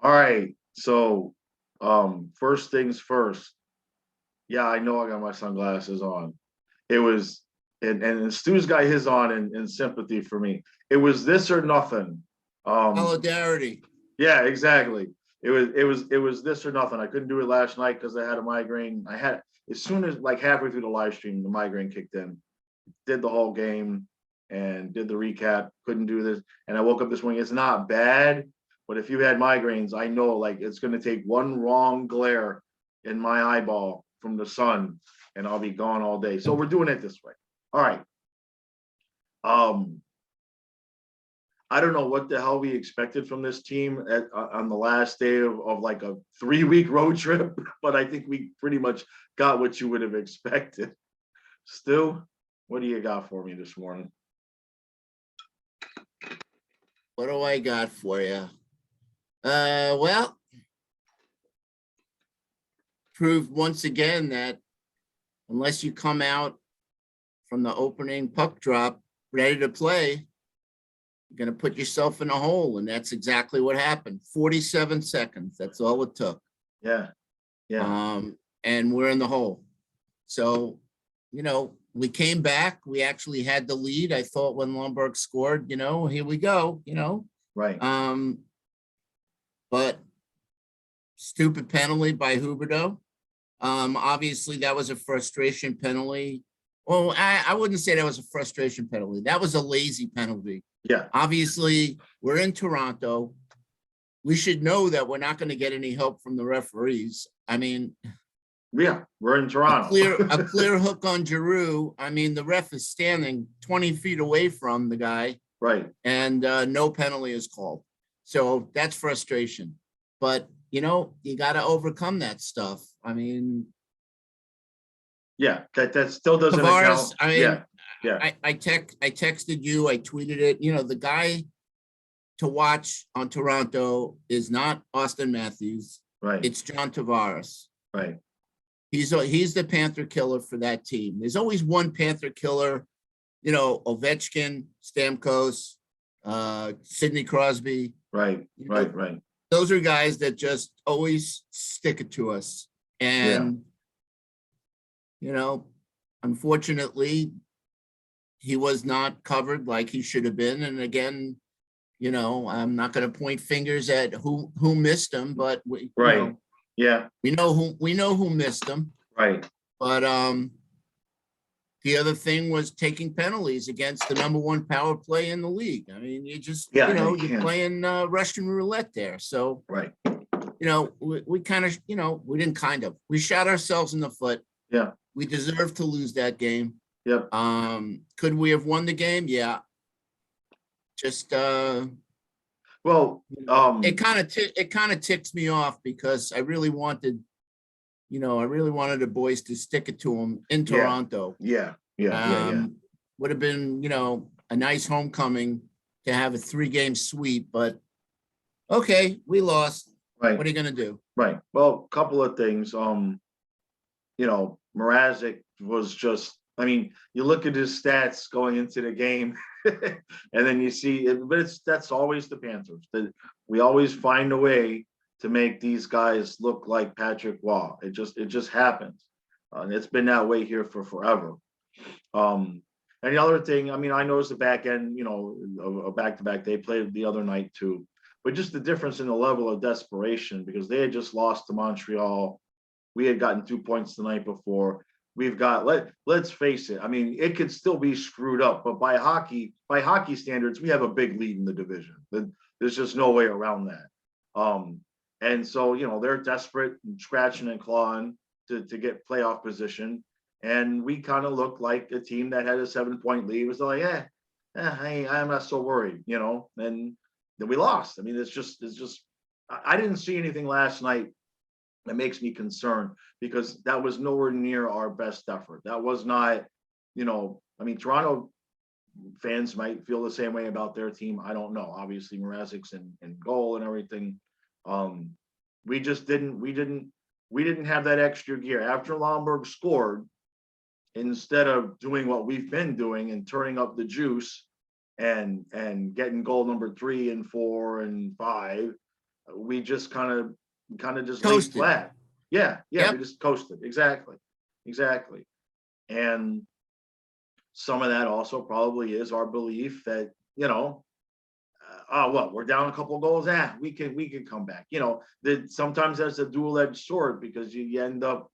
All right. So, first things first. Yeah, I know I got my sunglasses on. It was, and Stu's got his on in sympathy for me. It was this or nothing. Um, Solidarity. yeah, exactly. It was this or nothing. I couldn't do it last night because I had a migraine. I had as soon as like halfway through the live stream, the migraine kicked in. Did the whole game and did the recap. Couldn't do this, and I woke up this morning. It's not bad, but if you had migraines, I know like it's going to take one wrong glare in my eyeball from the sun, and I'll be gone all day. So we're doing it this way. All right. Um, I don't know what the hell we expected from this team on the last day of like a 3-week road trip, but I think we pretty much got what you would have expected. Stu, what do you got for me this morning? What do I got for you? Well, proved once again that unless you come out from the opening puck drop ready to play, you're going to put yourself in a hole. And that's exactly what happened. 47 seconds. That's all it took. Yeah. Yeah. And we're in the hole. So, we came back. We actually had the lead. I thought when Lundberg scored, here we go, Right. But stupid penalty by Huberdeau. Obviously, that was a frustration penalty. Well, I wouldn't say that was a frustration penalty. That was a lazy penalty. Yeah. Obviously, we're in Toronto. We should know that we're not going to get any help from the referees. I mean, yeah, we're in Toronto. A clear hook on Giroux. I mean, the ref is standing 20 feet away from the guy. Right. And no penalty is called. So that's frustration. But, you got to overcome that stuff. I mean, yeah, that still doesn't Tavares, account. I mean, yeah. I texted you, I tweeted it. The guy to watch on Toronto is not Austin Matthews. Right. It's John Tavares. Right. He's the Panther killer for that team. There's always one Panther killer, Ovechkin, Stamkos, Sidney Crosby. Right. Right. Those are guys that just always stick it to us. And, unfortunately, he was not covered like he should have been. And again, I'm not going to point fingers at who missed him, but we know who missed him. Right. But the other thing was taking penalties against the number one power play in the league. I mean, you're playing Russian roulette there. So, right. We kind of, we shot ourselves in the foot. Yeah. We deserved to lose that game. Yep. Could we have won the game? Yeah. Just it kind of ticks me off because I really wanted the boys to stick it to them in Toronto. Yeah. Would have been, a nice homecoming to have a 3-game sweep, but okay, we lost. Right. What are you going to do? Right. Well, a couple of things. Mrazek was just, I mean, you look at his stats going into the game and then you see it, but that's always the Panthers. We always find a way to make these guys look like Patrick Waugh. It just happens. And it's been that way here for forever. And the other thing, I mean, I noticed the back end, a back-to-back, they played the other night too, but just the difference in the level of desperation because they had just lost to Montreal. We had gotten 2 points the night before. We've got, let's face it. I mean, it could still be screwed up, but by hockey standards, we have a big lead in the division. There's just no way around that. And so, they're desperate and scratching and clawing to get playoff position. And we kind of looked like a team that had a 7-point lead. It was like, I'm not so worried, and then we lost. I mean, it's just, I didn't see anything last night that makes me concerned because that was nowhere near our best effort. That was not, I mean, Toronto fans might feel the same way about their team. I don't know. Obviously, Mrazek's in goal and everything. We just didn't have that extra gear. After Lundberg scored, instead of doing what we've been doing and turning up the juice and getting goal number 3 and 4 and 5, we just kind of just laid Toasted. flat. Yeah, Yep. we just coasted. Exactly. And some of that also probably is our belief that, well, we're down a couple of goals. We can come back. That sometimes that's a dual-edged sword, because you end up,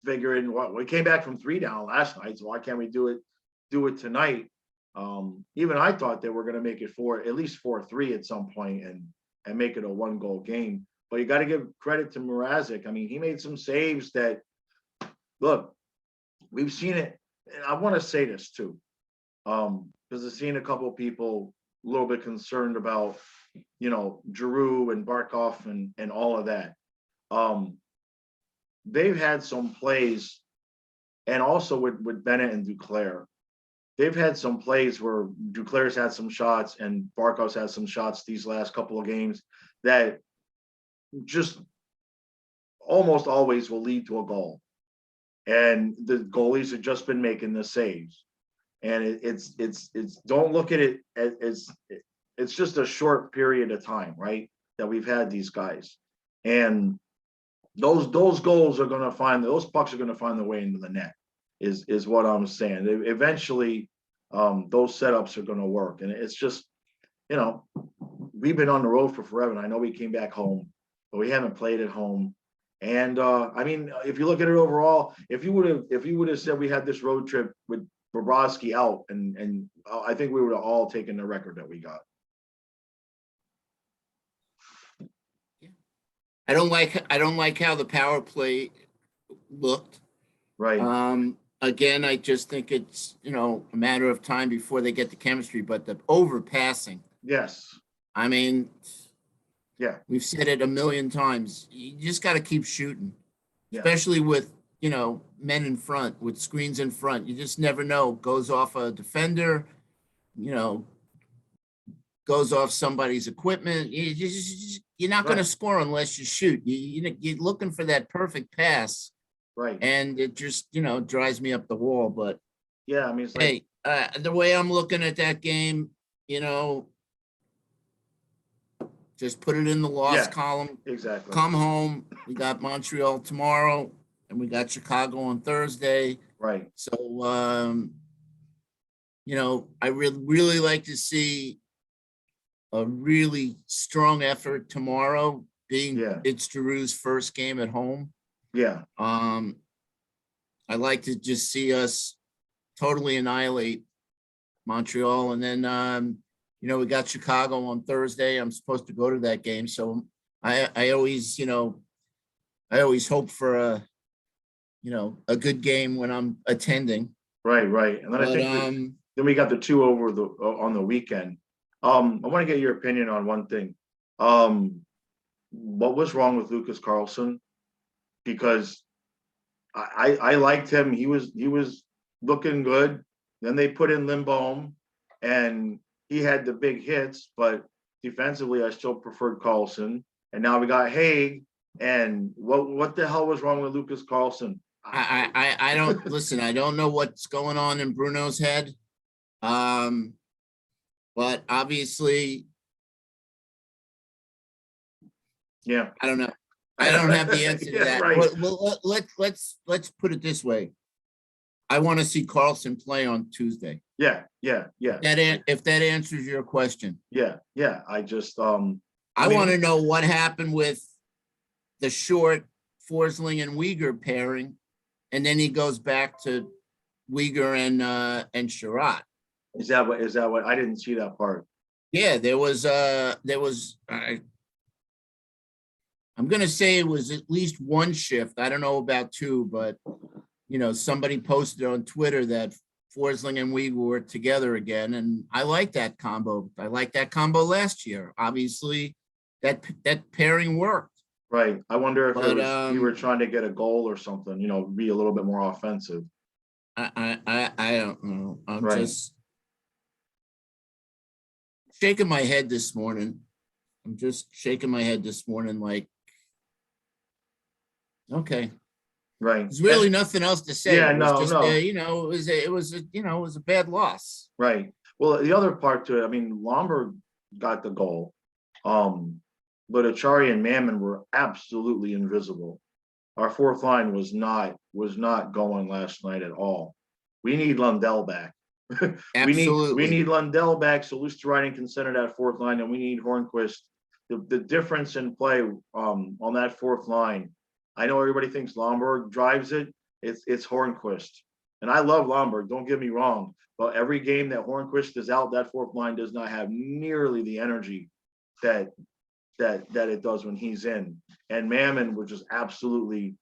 figuring, what, we came back from 3 down last night, so why can't we do it tonight? Even I thought they were going to make it at least 4-3 at some point, and make it a 1-goal game. But you got to give credit to Mrazek. I mean, he made some saves that, look, we've seen it. And I want to say this too, because I've seen a couple of people a little bit concerned about, Giroux and Barkov and all of that. They've had some plays, and also with Bennett and Duclair, they've had some plays where Duclair's had some shots and Barkov's had some shots these last couple of games that just almost always will lead to a goal. And the goalies have just been making the saves. And it's don't look at it as it's just a short period of time, right? That we've had these guys. And those goals are going to those pucks are going to find their way into the net, is what I'm saying. Eventually, those setups are going to work. And it's just, we've been on the road for forever. And I know we came back home, but we haven't played at home. And I mean, if you look at it overall, if you would have said we had this road trip with Bobrovsky out, and I think we would have all taken the record that we got. I don't like how the power play looked. Right. Again, I just think it's, a matter of time before they get the chemistry, but the overpassing. Yes. I mean, yeah, we've said it a million times. You just got to keep shooting, yeah. Especially with, men in front, with screens in front. You just never know. Goes off a defender, goes off somebody's equipment. You're not going to score unless you shoot. You're looking for that perfect pass. Right. And it just, drives me up the wall. But yeah, I mean, it's hey, the way I'm looking at that game, just put it in the loss column. Exactly. Come home. We got Montreal tomorrow, and we got Chicago on Thursday. Right. So, I really like to see a really strong effort tomorrow, being it's Giroux's first game at home. Yeah. I like to just see us totally annihilate Montreal, and then we got Chicago on Thursday. I'm supposed to go to that game, so I always hope for a good game when I'm attending. Right. And then I think then we got the 2 over on the weekend. I want to get your opinion on one thing. What was wrong with Lucas Carlson? Because I liked him. He was looking good. Then they put in Lindbaum, and he had the big hits, but defensively, I still preferred Carlson. And now we got Haig. And what the hell was wrong with Lucas Carlson? I don't listen. I don't know what's going on in Bruno's head. But obviously, yeah, I don't know. I don't have the answer to that. Right. Well, let's put it this way. I want to see Carlson play on Tuesday. Yeah. If that answers your question. Yeah. I just I want to know what happened with the short Forsling and Uyghur pairing, and then he goes back to Uyghur and Sherratt. Is that what I didn't see that part? Yeah, there was I'm gonna say it was at least one shift. I don't know about 2, but somebody posted on Twitter that Forsling and Uyghur were together again, and I like that combo. I liked that combo last year. Obviously, that pairing worked. Right. I wonder if it was you were trying to get a goal or something. Be a little bit more offensive. I don't know. I'm just shaking my head this morning. I'm just shaking my head this morning, like, okay. Right. There's really nothing else to say. Yeah, it was no. It was a bad loss. Right. Well, the other part to it, I mean, Lomberg got the goal. But Achari and Mammon were absolutely invisible. Our fourth line was not going last night at all. We need Lundell back. We Absolutely. need Lundell back so Luostarinen can center that fourth line, and we need Hornquist. The difference in play on that fourth line, I know everybody thinks Lomberg drives it. It's Hornquist, and I love Lomberg. Don't get me wrong, but every game that Hornquist is out, that fourth line does not have nearly the energy that it does when he's in. And Mammon was just absolutely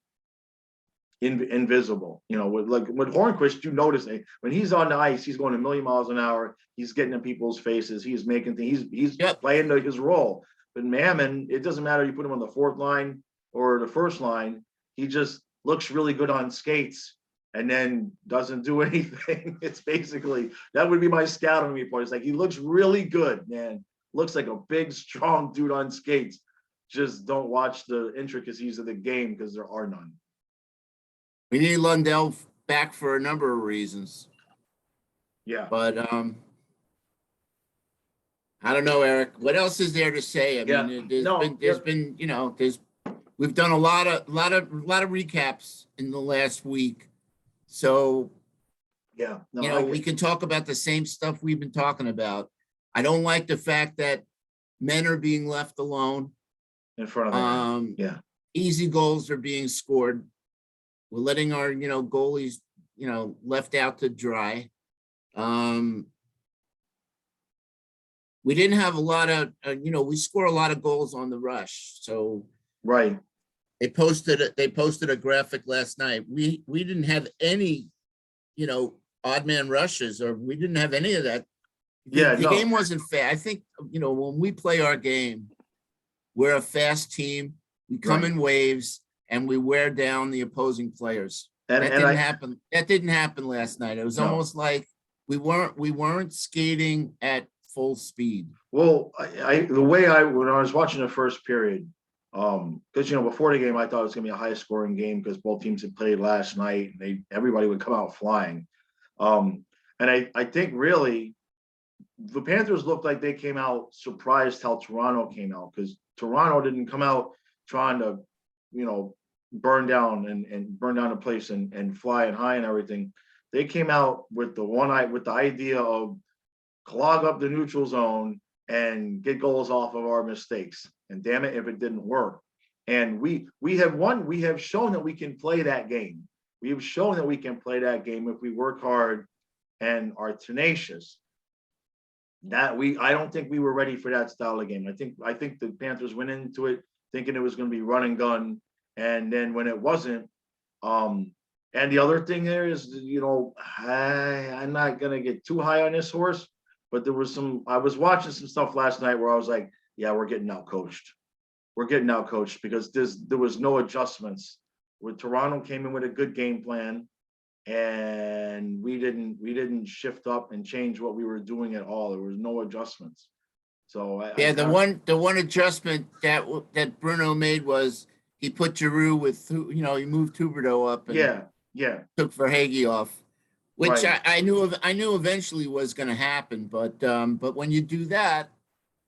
invisible. With Hornquist, you notice when he's on the ice, he's going a million miles an hour. He's getting in people's faces. He's making things. He's Yep. playing his role. But Mammon, it doesn't matter. You put him on the fourth line or the first line. He just looks really good on skates and then doesn't do anything. It's basically, that would be my scouting report. It's like, he looks really good, man. Looks like a big, strong dude on skates. Just don't watch the intricacies of the game because there are none. We need Lundell back for a number of reasons. Yeah. But I don't know, Eric. What else is there to say? I Yeah. mean, we've done a lot of recaps in the last week. So, Yeah. we can talk about the same stuff we've been talking about. I don't like the fact that men are being left alone. In front of them. Yeah. Easy goals are being scored. We're letting our, goalies, left out to dry. We didn't have a lot of, we score a lot of goals on the rush. So right. They posted a graphic last night. We didn't have any, odd man rushes, or we didn't have any of that. The game wasn't fair. I think, when we play our game, we're a fast team. We come in waves and we wear down the opposing players. That didn't happen. That didn't happen last night. It was almost like we weren't skating at full speed. Well, when I was watching the first period, because before the game I thought it was gonna be a high scoring game because both teams had played last night and everybody would come out flying. And I think really the Panthers looked like they came out surprised how Toronto came out, because Toronto didn't come out trying to, burn down the place and fly and high and everything. They came out with the idea of clog up the neutral zone and get goals off of our mistakes. And damn it if it didn't work. And we have shown that we can play that game. We have shown that we can play that game if we work hard and are tenacious. I don't think we were ready for that style of game. I think the Panthers went into it thinking it was going to be run and gun, and then when it wasn't, and the other thing there is, I'm not going to get too high on this horse, but I was watching some stuff last night where I was like, yeah, we're getting out coached. We're getting out coached because there was no adjustments. Where Toronto came in with a good game plan, and we didn't shift up and change what we were doing at all. There was no adjustments. So the one adjustment that Bruno made was he put Giroux with, he moved Huberdeau up and took Verhaeghe off, which right. I knew eventually was going to happen. But when you do that,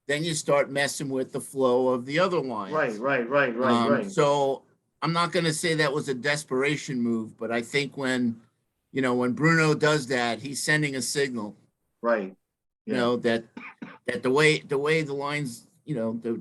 then you start messing with the flow of the other lines. Right. So I'm not going to say that was a desperation move, but I think when Bruno does that, he's sending a signal. Right. Yeah. That the way the lines, the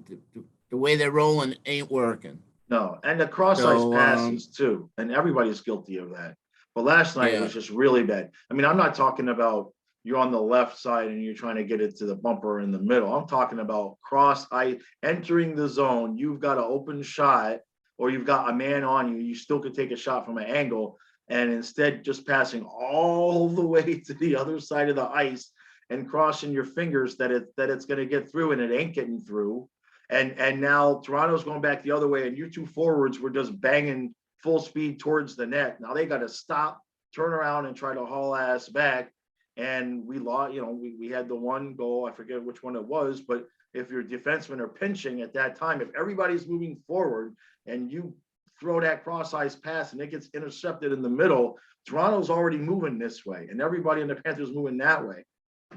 way they're rolling ain't working. No, and the cross-ice passes too, and everybody's guilty of that. But last night it was just really bad. I mean, I'm not talking about you're on the left side and you're trying to get it to the bumper in the middle. I'm talking about cross-ice entering the zone. You've got an open shot, or you've got a man on you. You still could take a shot from an angle, and instead just passing all the way to the other side of the ice and crossing your fingers that it's going to get through, and it ain't getting through. And now Toronto's going back the other way, and you two forwards were just banging full speed towards the net. Now they got to stop, turn around, and try to haul ass back. And we lost. We had the one goal. I forget which one it was, but if your defensemen are pinching at that time, if everybody's moving forward and you throw that cross-ice pass and it gets intercepted in the middle, Toronto's already moving this way, and everybody in the Panthers moving that way.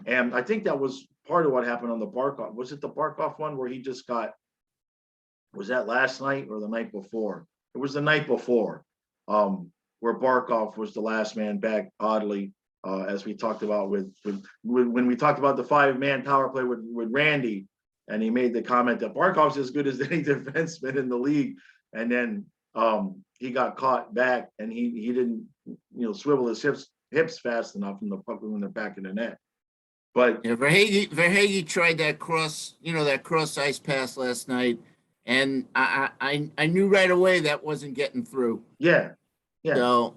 And I think that was part of what happened on the Barkov. Was it the Barkov one where he just got, was that last night or the night before? It was the night before, where Barkov was the last man back, oddly, as we talked about when we talked about the 5-man power play with Randy, and he made the comment that Barkov's as good as any defenseman in the league. And then he got caught back, and he didn't, swivel his hips fast enough in the puck when they're back in the net. But yeah, Verhage tried that cross ice pass last night, and I knew right away that wasn't getting through. yeah, So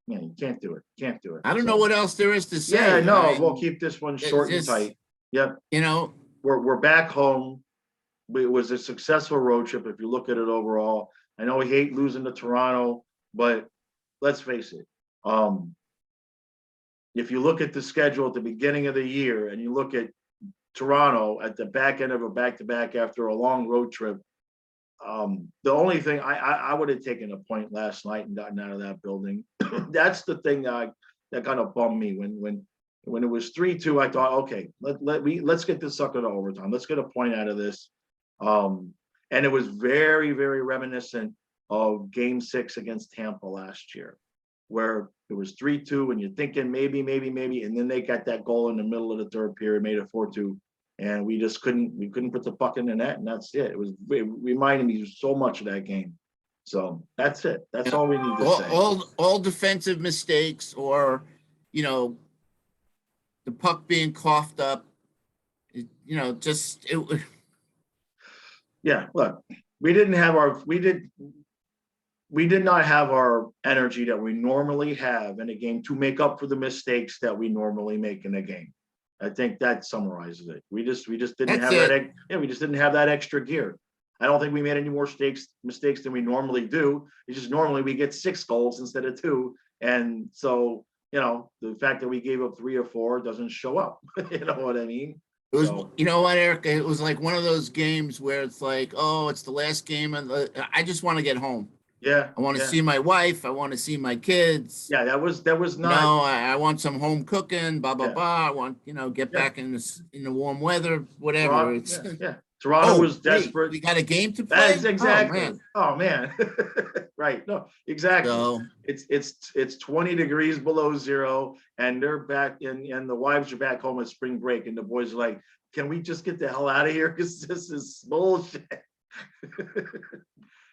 you can't do it. Can't do it. I don't know what else there is to say. Yeah, no, I mean, we'll keep this one short and tight. Yep. We're back home. It was a successful road trip if you look at it overall. I know we hate losing to Toronto, but let's face it. If you look at the schedule at the beginning of the year and you look at Toronto at the back end of a back-to-back after a long road trip, the only thing I would have taken a point last night and gotten out of that building. That's the thing that kind of bummed me when it was 3-2. I thought, okay, let's get this sucker to overtime. Let's get a point out of this. And it was very, very reminiscent of Game 6 against Tampa last year, where it was 3-2, and you're thinking maybe, and then they got that goal in the middle of the third period, made it 4-2. And we just couldn't put the puck in the net, and that's it. It reminded me so much of that game. So that's it. That's all we need to say. All defensive mistakes, or the puck being coughed up. Yeah, look, we did not have our energy that we normally have in a game to make up for the mistakes that we normally make in a game. I think that summarizes it. We just didn't have that. Yeah, we just didn't have that extra gear. I don't think we made any more mistakes than we normally do. It's just normally we get 6 goals instead of 2, and so the fact that we gave up 3 or 4 doesn't show up. You know what I mean? It was, you know what, Eric? It was like one of those games where it's like, oh, it's the last game, and I just want to get home. Yeah, I want to see my wife. I want to see my kids. Yeah, that was not. I want some home cooking. Blah blah blah. I want get back in the warm weather. Whatever. Toronto was desperate. We got a game to play. That's exactly. Oh man. Right. No, exactly. So, it's 20 degrees below zero, and they're back and the wives are back home at spring break, and the boys are like, "Can we just get the hell out of here? Because this is bullshit."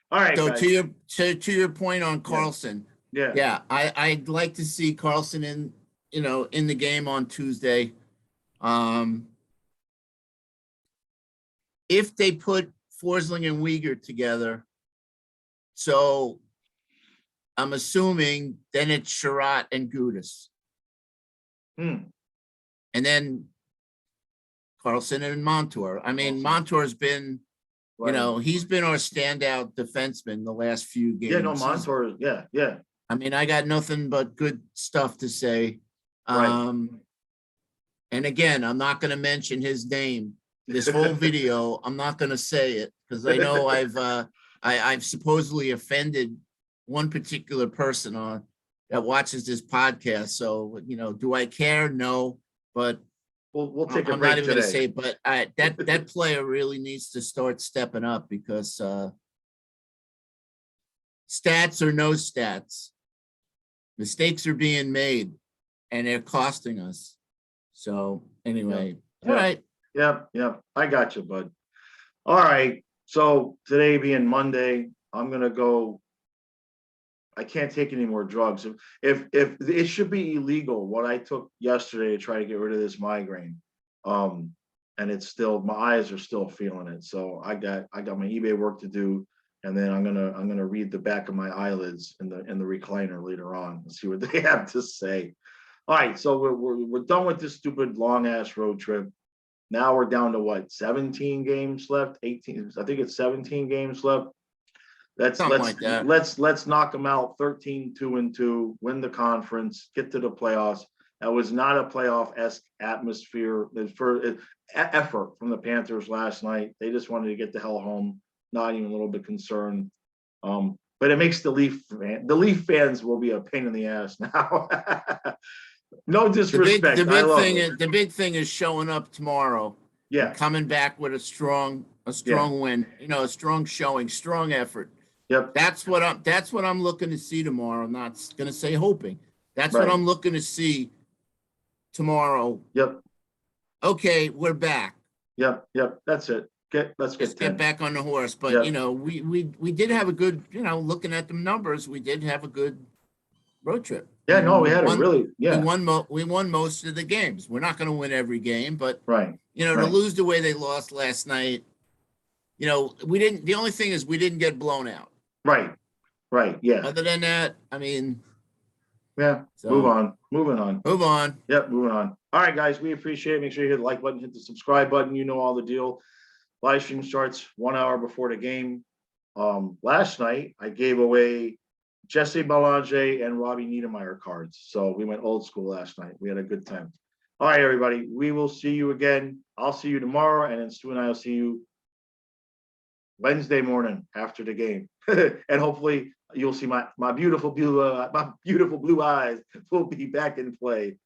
All right. So to your point on Carlson, I'd like to see Carlson in the game on Tuesday. If they put Forsling and Uyghur together, so I'm assuming then it's Sherratt and Gudis, and then Carlson and Montour. I mean, Montour's been. Right. He's been our standout defenseman the last few games. Yeah, no, Montour. Yeah. I mean, I got nothing but good stuff to say. Right. And again, I'm not going to mention his name. This whole video, I'm not going to say it because I know I've supposedly offended one particular person that watches this podcast. So, do I care? No, but. We'll take a break. I'm not even going to say, but that player really needs to start stepping up because stats or no stats, mistakes are being made, and they're costing us. So anyway, all right. Yep. I got you, bud. All right. So today being Monday, I'm gonna go. I can't take any more drugs. If it should be illegal, what I took yesterday to try to get rid of this migraine, and it's still, my eyes are still feeling it. So I got my eBay work to do, and then I'm gonna read the back of my eyelids in the recliner later on and see what they have to say. All right, so we're done with this stupid long ass road trip. Now we're down to what, 17 games left? 18. I think it's 17 games left. Let's knock them out 13-2-2, win the conference, get to the playoffs. That was not a playoff-esque atmosphere for effort from the Panthers last night. They just wanted to get the hell home, not even a little bit concerned. But it makes the Leaf fans will be a pain in the ass now. No disrespect. I love it. The big thing is showing up tomorrow. Yeah, And coming back with a strong win, a strong showing, strong effort. yep, That's what I'm looking to see tomorrow. I'm not going to say hoping. That's what right. I'm looking to see tomorrow. Yep, Okay, we're back. yep. That's it. Let's Let's get get 10. back on the horse. But Yep. we did have a good, looking at the numbers, we did have a good road trip. Yeah, no, we We had a won. really, yeah, We won most of the games. We're not going to win every game, but right, to right, lose the way they lost last night, we didn't. The only thing is we didn't get blown out. right, right. Yeah, Other than that, I mean, yeah. Move so on. Moving on. move on. Yep, moving on. All right, guys, we appreciate it. Make sure you hit the like button, hit the subscribe button. You know all the deal. Live stream starts 1 hour before the game. Last night I gave away Jesse Belanger and Robbie Niedermeyer cards. So we went old school last night. We had a good time. All right, everybody. We will see you again. I'll see you tomorrow, and then Stu and I will see you Wednesday morning after the game. And hopefully you'll see my beautiful blue eyes will be back in play.